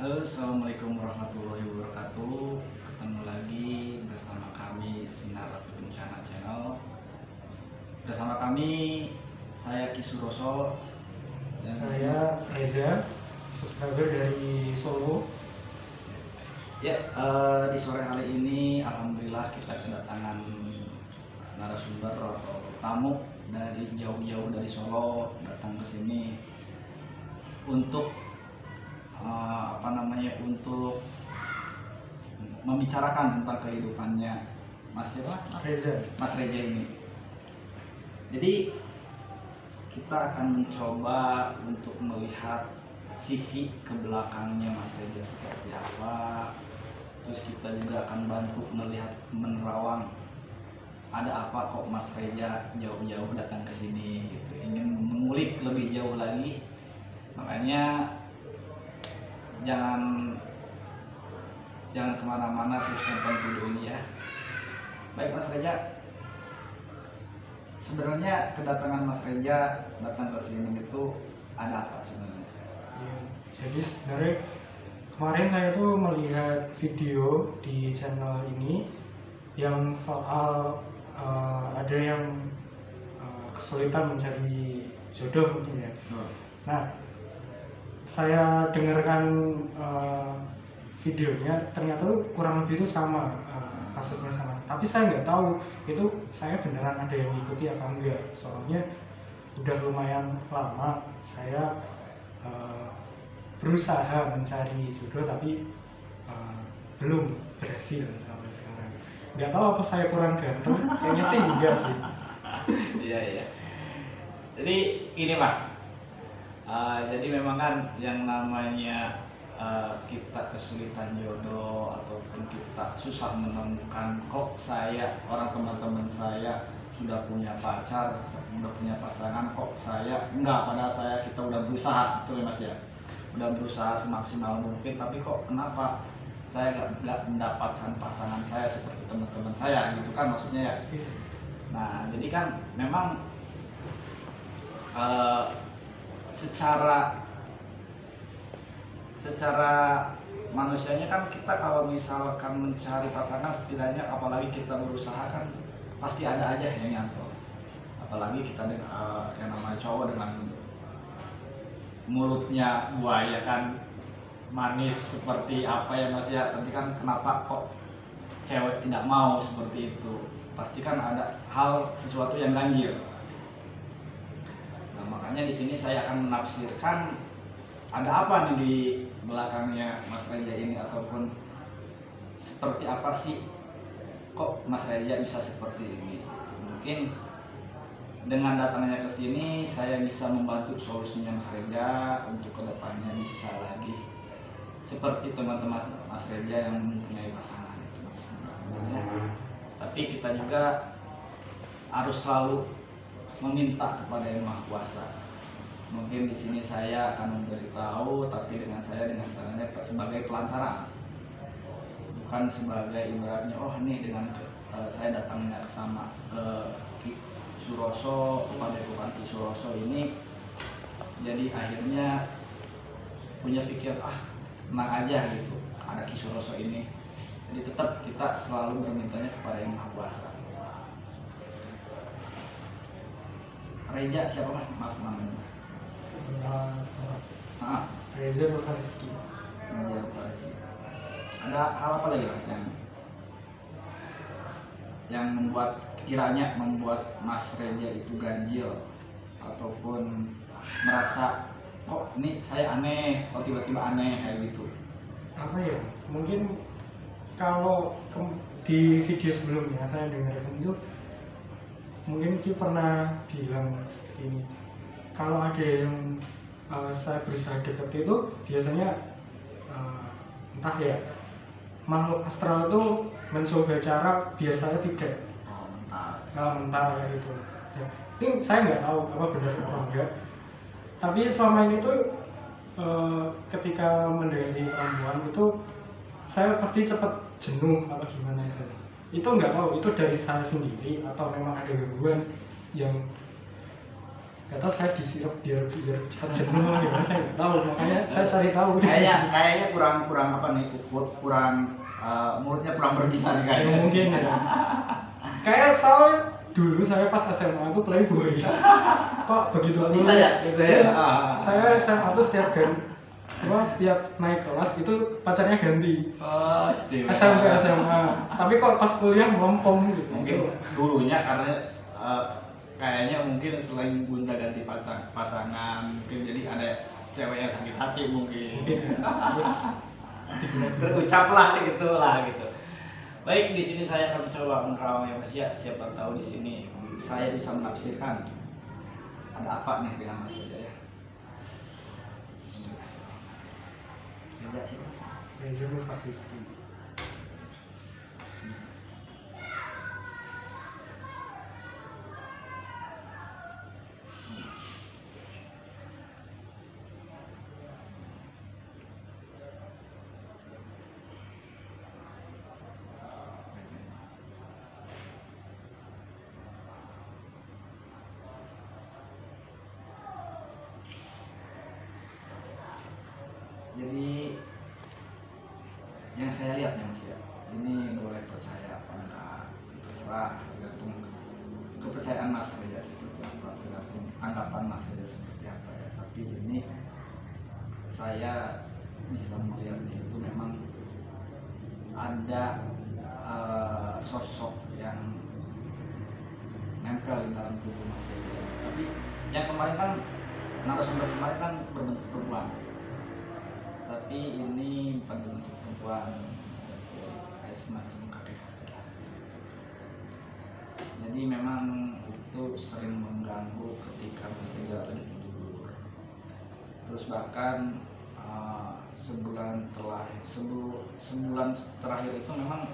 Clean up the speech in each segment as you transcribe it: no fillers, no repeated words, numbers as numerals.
Halo, assalamualaikum warahmatullahi wabarakatuh. Ketemu lagi bersama kami Sinar Ratu Bencana Channel. Bersama kami saya Kisuroso dan saya Reza, subscriber dari Solo. Ya, di sore hari ini alhamdulillah kita kedatangan narasumber atau tamu dari jauh-jauh dari Solo datang ke sini untuk untuk membicarakan tentang kehidupannya Mas Reza ini. Jadi kita akan mencoba untuk melihat sisi ke belakangnya Mas Reza seperti apa. Terus kita juga akan bantu melihat menerawang ada apa kok Mas Reza jauh-jauh datang ke sini gitu. Ingin mengulik lebih jauh lagi. Makanya jangan kemana-mana, terus nonton dulu ini ya. Baik Mas Reza, sebenarnya kedatangan Mas Reza datang ke sini itu ada apa sebenarnya? Ya, jadi sebenarnya kemarin saya tuh melihat video di channel ini yang soal ada yang kesulitan mencari jodoh mungkin ya. Nah, saya dengarkan videonya, ternyata kurang lebih itu sama, kasusnya sama. Tapi saya nggak tahu itu saya beneran ada yang mengikuti apa enggak. Soalnya udah lumayan lama saya berusaha mencari jodoh, tapi belum berhasil sampai sekarang. Nggak tahu apa saya kurang ganteng, kayaknya sih enggak sih. Iya. Jadi ini Mas. Jadi memang kan yang namanya kita kesulitan jodoh ataupun kita susah menemukan kok orang teman-teman saya sudah punya pacar, sudah punya pasangan, kok saya enggak, padahal kita udah berusaha, betul ya Mas ya, udah berusaha semaksimal mungkin, tapi kok kenapa saya nggak mendapatkan pasangan saya seperti teman-teman saya gitu kan maksudnya ya. Nah jadi kan memang secara manusianya kan kita kalau misalkan mencari pasangan, setidaknya apalagi kita berusaha kan pasti ada aja yang nyantol. Apalagi kita yang namanya cowok dengan mulutnya buaya kan, manis seperti apa ya Mas ya, tapi kan kenapa kok cewek tidak mau seperti itu? Pasti kan ada sesuatu yang ganjil. Nah, makanya di sini saya akan menafsirkan ada apa nih di belakangnya Mas Reza ini, ataupun seperti apa sih kok Mas Reza bisa seperti ini. Mungkin dengan datangnya ke sini saya bisa membantu solusinya Mas Reza untuk kedepannya bisa lagi seperti teman-teman Mas Reza yang mempunyai pasangan itu Mas. Tapi kita juga harus selalu meminta kepada Yang Maha Kuasa. Mungkin di sini saya akan memberitahu, tapi dengan caranya sebagai pelantara, bukan sebagai ibaratnya ini dengan saya datangnya sama ke Suroso, kepada Bupati Suroso ini, jadi akhirnya punya pikir tenang aja gitu, ada Ki Suroso ini. Jadi tetap kita selalu bermintanya kepada Yang Maha Kuasa. Reza siapa Mas? Maaf namanya Mas. Reza Roharizki. Ada hal apa lagi Mas yang kiranya membuat Mas Reza itu ganjil ataupun merasa kok ini saya aneh, kok tiba-tiba aneh kayak gitu? Apa ya? Mungkin kalau di video sebelumnya saya dengarkan itu, mungkin Ki pernah bilang ini, kalau ada yang saya berusaha deket itu biasanya entah ya, makhluk astral itu mencoba cara biar saya tidak mental kayak gitu ya. Ini saya nggak tahu apa benar atau enggak, tapi selama ini tuh ketika mendekati perempuan itu saya pasti cepat jenuh apa gimana itu nggak tahu itu dari saya sendiri atau memang ada gangguan yang nggak tahu saya disirup biar cepat jenuh gimana saya nggak tahu, makanya saya cari tahu kayaknya kurang apa nih, kurang mulutnya kurang berbisa nih ya, kayaknya. mungkin ya. Kayak soal dulu saya pas SMA tuh playboy. Kok begitu Bisa ya gitu ya. Saya SMA tuh setiap naik kelas itu pacarnya ganti. Oh, istimewa. SMP SMA. Tapi kok pas kuliah melompong gitu. Mungkin dulunya karena kayaknya mungkin selain gonta ganti pasangan, mungkin jadi ada cewek yang sakit hati mungkin. Terus Terucaplah gitu. Baik, di sini saya akan mencoba menerawang ya Mas ya. Siapa tahu di sini saya bisa menafsirkan ada apa nih dengan Mas Reza ya. Reza sih Mas. Reza Mulfaqrizki. Jadi yang saya lihat ya Mas ya, ini boleh percaya apa enggak, terserah, tergantung kepercayaan Mas Reza seperti apa, tergantung anggapan Mas Reza seperti apa ya. Tapi ini saya bisa melihatnya itu memang ada sosok yang nempel di dalam tubuh Mas Reza. Tapi yang kemarin kan narasumber kemarin kan berbentuk perempuan. Tapi ini bukan bentuk perempuan, kayak semacam kakek-kakek. Jadi memang itu sering mengganggu ketika Mas Reza lagi tidur. Terus bahkan sebulan terakhir itu memang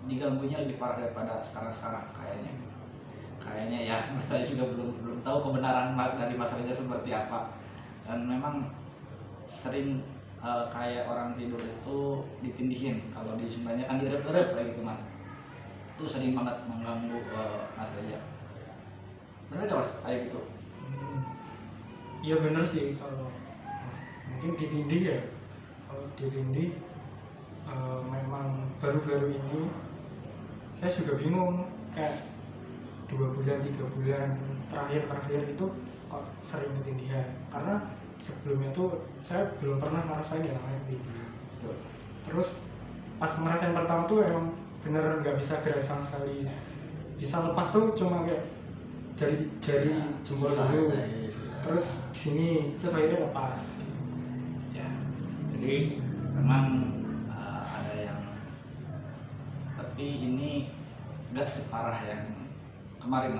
diganggunya lebih parah daripada sekarang kayaknya ya. Saya juga belum tahu kebenaran dari Mas Reza seperti apa, dan memang sering kayak orang tidur itu ditindihin, kalau di Sundanya kan direp-rep kayak gitu Mas. Itu sering banget mengganggu Mas Reza. Benar gak Mas kayak gitu? Iya bener sih, kalau mungkin ditindih ya. Kalau ditindih memang baru-baru ini saya juga bingung, kayak 2 bulan 3 bulan terakhir itu kok sering ketindihan, karena sebelumnya tuh saya belum pernah ngerasain yang namanya ketindihan. Terus pas ngerasain pertama tuh emang bener nggak bisa gerak sama sekali, bisa lepas tuh cuma kayak jari jempol dulu, terus sini, terus akhirnya lepas ya. Jadi memang ada yang, tapi ini nggak separah yang kemarin,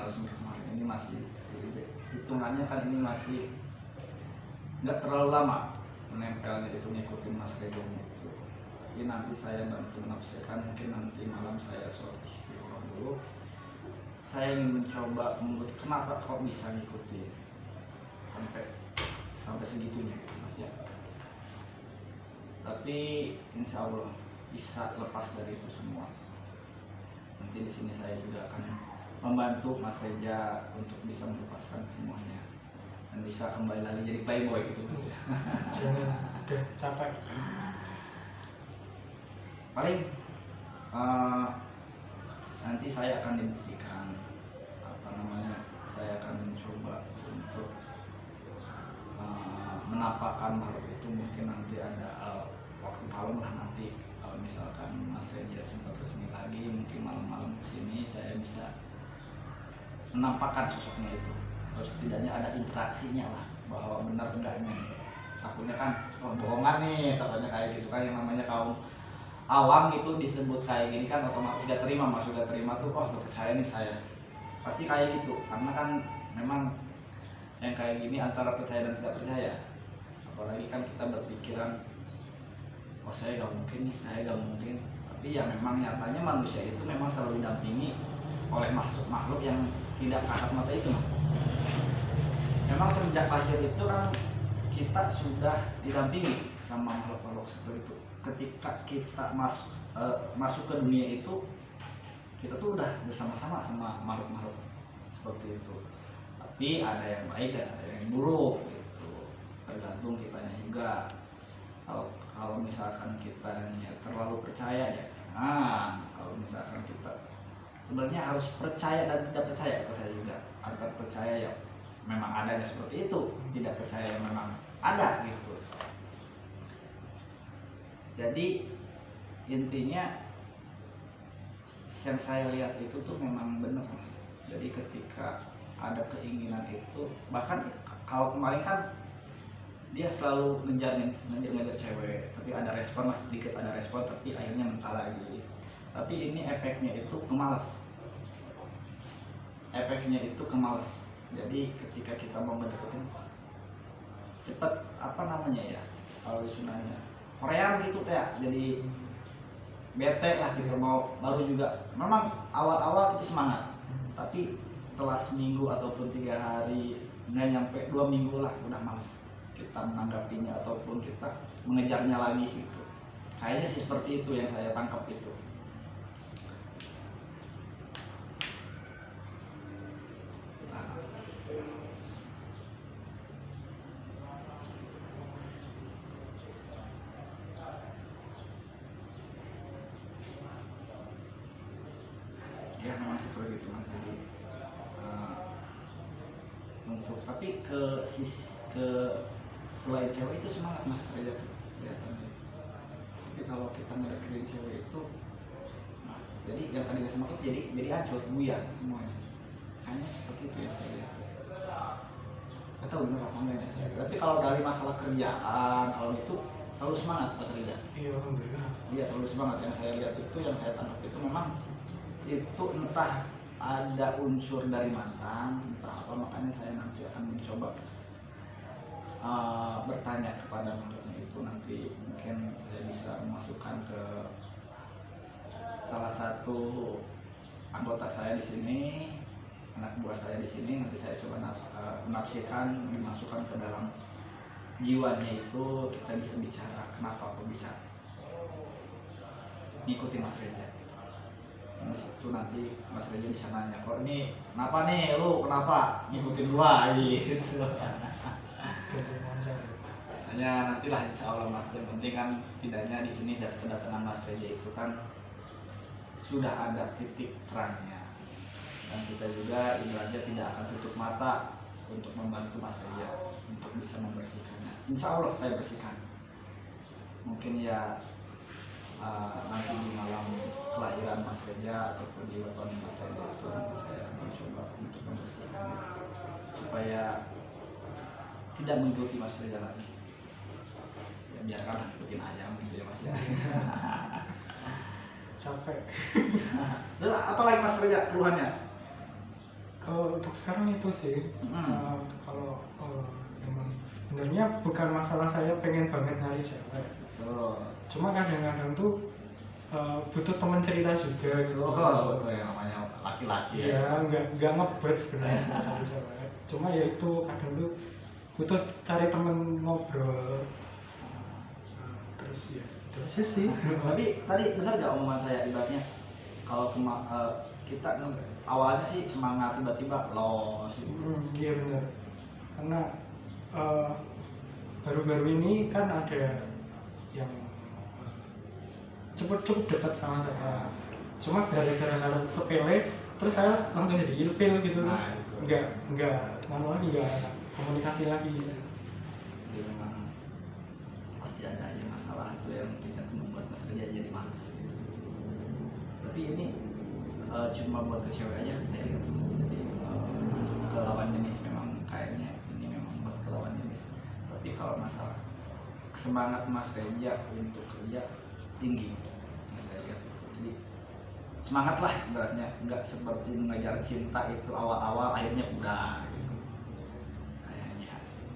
ini masih hitungannya kan ini masih nggak terlalu lama menempelnya itu, ngikutin Mas Reza itu. Jadi nanti saya bantu menafsirkan, mungkin nanti malam saya sholat istiqoroh dulu. Saya ingin mencoba kenapa kok bisa ngikutin sampai segitunya gitu Mas ya. Tapi insya Allah bisa lepas dari itu semua. Nanti di sini saya juga akan membantu Mas Reza untuk bisa melepaskan semuanya dan bisa kembali lagi jadi playboy gitu Mas ya. Jangan, udah capek. Paling nanti saya akan dibuktikan saya akan mencoba untuk menampakkan makhluk itu. Mungkin nanti ada waktu malam lah, nanti kalau misalkan Mas Reza sempat kesini lagi, mungkin malam-malam kesini saya bisa menampakkan sosoknya itu. Terus setidaknya ada interaksinya lah, bahwa benar enggaknya. Takutnya kan bohongan nih, takutnya kayak gitu kan, yang namanya kaum awam itu disebut kayak gini kan otomatis sudah terima tuh, oh udah percaya nih saya, pasti kayak gitu. Karena kan memang yang kayak gini antara percaya dan tidak percaya. Apalagi kan kita berpikiran, oh saya gak mungkin. Tapi ya memang nyatanya manusia itu memang selalu didampingi oleh makhluk yang tidak kasat mata itu Mas. Memang sejak lahir itu kan kita sudah didampingi sama makhluk-makhluk seperti itu. Ketika kita masuk ke dunia itu, kita tuh udah bersama-sama sama makhluk-makhluk seperti itu. Tapi ada yang baik dan ada yang buruk gitu, tergantung kitanya juga. Kalau misalkan kita terlalu percaya ya, kalau misalkan kita sebenarnya harus percaya dan tidak percaya, ke saya juga antara percaya ya memang adanya seperti itu, tidak percaya yang memang ada gitu. Jadi intinya yang saya lihat itu tuh memang benar, Mas. Jadi ketika ada keinginan itu, bahkan kalau kemarin kan dia selalu ngejar cewek, tapi ada respon, mas sedikit ada respon, tapi akhirnya mentah lagi. Tapi ini efeknya itu kemalas. Jadi ketika kita mau mendeketin cepet, apa namanya ya, kalau sunanya Korea gitu ya, jadi bete lah gitu, mau baru juga. Memang awal-awal kita semangat, tapi setelah seminggu ataupun 3 hari, nggak nyampe 2 minggu lah udah malas kita menanggapinya ataupun kita mengejarnya lagi gitu. Kayaknya sih seperti itu yang saya tangkap itu. Ya memang seperti itu, Mas. Jadi untuk tapi ke selain cewek itu semangat, Mas, saya kelihatannya. Tapi kalau kita ngedeketin cewek itu, nah, jadi yang tadinya semangat jadi hancur, buyar semuanya. Hanya seperti itu ya saya lihat. Nggak tahu benar apa enggak ya saya. Tapi kalau dari masalah kerjaan, kalau itu selalu semangat, Mas Reza. Iya, alhamdulillah. Iya, selalu semangat. Yang saya lihat itu, yang saya tangkap itu memang itu entah ada unsur dari mantan, entah apa, makanya saya nanti akan mencoba bertanya kepada mantannya itu. Nanti mungkin saya bisa memasukkan ke salah satu anggota saya di sini, anak buah saya di sini. Nanti saya coba menafsirkan, dimasukkan ke dalam jiwanya itu, kita bisa bicara kenapa kok bisa ngikutin Mas Reza. Di situ nanti Mas Reza bisa nanya, kok ini kenapa nih, lu kenapa ngikutin gua gitu. Hanya nantilah insya Allah, Mas. Yang penting kan setidaknya di sini kedatangan Mas Reza itu kan sudah ada titik terangnya, dan kita juga ibaratnya tidak akan tutup mata untuk membantu Mas Reza untuk bisa membersihkannya. Insya Allah saya bersihkan. Mungkin ya nanti di malam kelahiran Mas Reza ataupun di weton Mas Reza itu nanti saya akan mencoba untuk membersihkannya supaya tidak mengikuti Mas Reza lagi. Ya biarkan ikutin ayam gitu ya, Mas ya. Capek. Terus apalagi Mas Reza keluhannya? Kalau untuk sekarang itu sih, kalau emang sebenarnya bukan masalah saya pengen banget nyari cewek. Cuma kadang-kadang tuh butuh teman cerita juga gitu. Betul ya, namanya laki-laki ya. Nggak ngebet sebenarnya sama cari cewek. Cuma ya itu kadang tuh butuh cari temen ngobrol. Terus ya itu aja sih. Tapi tadi benar gak omongan saya, ibaratnya kalau kita awalnya sih semangat, tiba-tiba loss gitu. Iya benar. Karena baru-baru ini kan ada yang cukup dekat sama saya. Cuma gara-gara hal sepele, terus saya langsung jadi ilfil gitu, terus nggak komunikasi lagi. Jadi memang pasti ada aja masalah itu yang tidak membuat Mas Reza jadi malas gitu. Tapi ini cuma buat ke cewek aja saya lihat. Jadi ke lawan jenis memang kayaknya ini memang buat ke lawan jenis. Tapi kalau masalah semangat Mas Reza untuk kerja tinggi, saya lihat. Jadi semangat lah ibaratnya, nggak seperti mengejar cinta itu awal-awal akhirnya udah gitu. Kayaknya sih.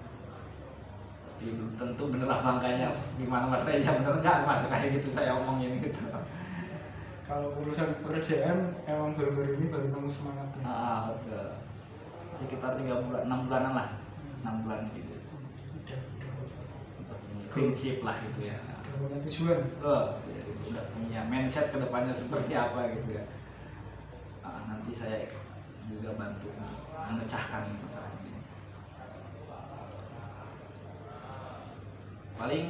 Tapi belum tentu bener apa enggaknya gimana Mas Reza, bener nggak Mas kayak gitu saya omongin gitu. Kalau urusan pekerjaan emang baru-baru ini baru nemu semangatnya. Betul. Sekitar 3 bulan, 6 bulanan lah, 6 bulan gitu. Udah Prinsip lah gitu ya. udah punya tujuan. Jadi udah punya mindset kedepannya seperti apa gitu ya. Nanti saya juga bantu memecahkan masalah ini. Paling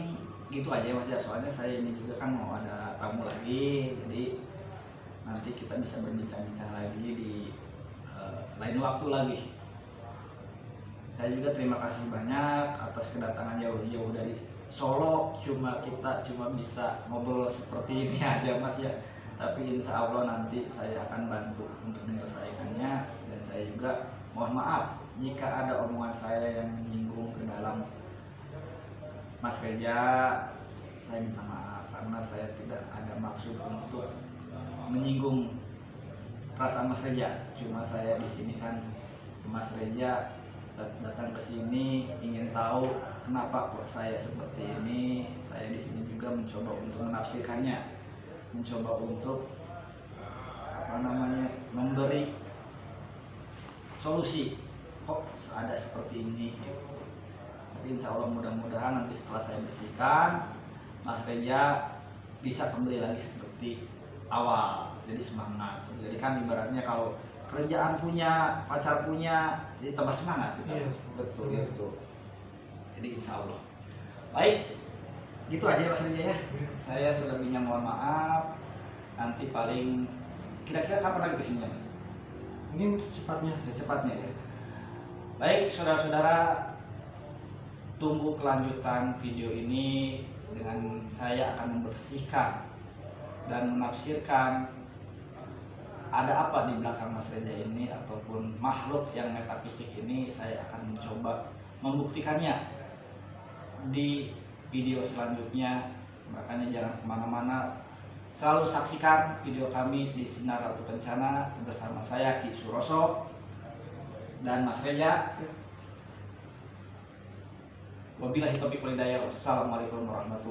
gitu aja Mas ya, soalnya saya ini juga kan mau ada tamu lagi, jadi nanti kita bisa berbincang-bincang lagi di lain waktu lagi. Saya juga terima kasih banyak atas kedatangan jauh-jauh dari Solo, kita cuma bisa ngobrol seperti ini aja Mas ya, tapi insya Allah nanti saya akan bantu untuk menyelesaikannya. Dan saya juga mohon maaf jika ada omongan saya yang menyinggung ke dalam Mas Reja, saya minta maaf karena saya tidak ada maksud untuk menyinggung perasaan Mas Reja. Cuma saya di sini kan Mas Reja datang ke sini ingin tahu kenapa kok saya seperti ini. Saya di sini juga mencoba untuk menafsirkannya, mencoba untuk memberi solusi kok ada seperti ini gitu. Tapi insya Allah mudah-mudahan nanti setelah saya bersihkan, Mas Reja bisa kembali lagi seperti awal, jadi semangat. Jadi kan ibaratnya kalau kerjaan punya, pacar punya, jadi tambah semangat gitu. Iya. Betul gitu. Jadi insya Allah. Baik, gitu aja Mas Reja ya. Saya selebihnya mohon maaf. Nanti paling kira-kira kapan lagi kesini Mas? Mungkin Secepatnya ya. Baik saudara-saudara, tunggu kelanjutan video ini dengan saya akan membersihkan dan menafsirkan ada apa di belakang Mas Reja ini ataupun makhluk yang metafisik ini. Saya akan mencoba membuktikannya di video selanjutnya. Makanya jangan kemana-mana, selalu saksikan video kami di Sinar Ratu Kencana bersama saya Ki Suroso dan Mas Reja. Wabillahi taufiq wal hidayah. Wassalamualaikum warahmatullahi wabarakatuh.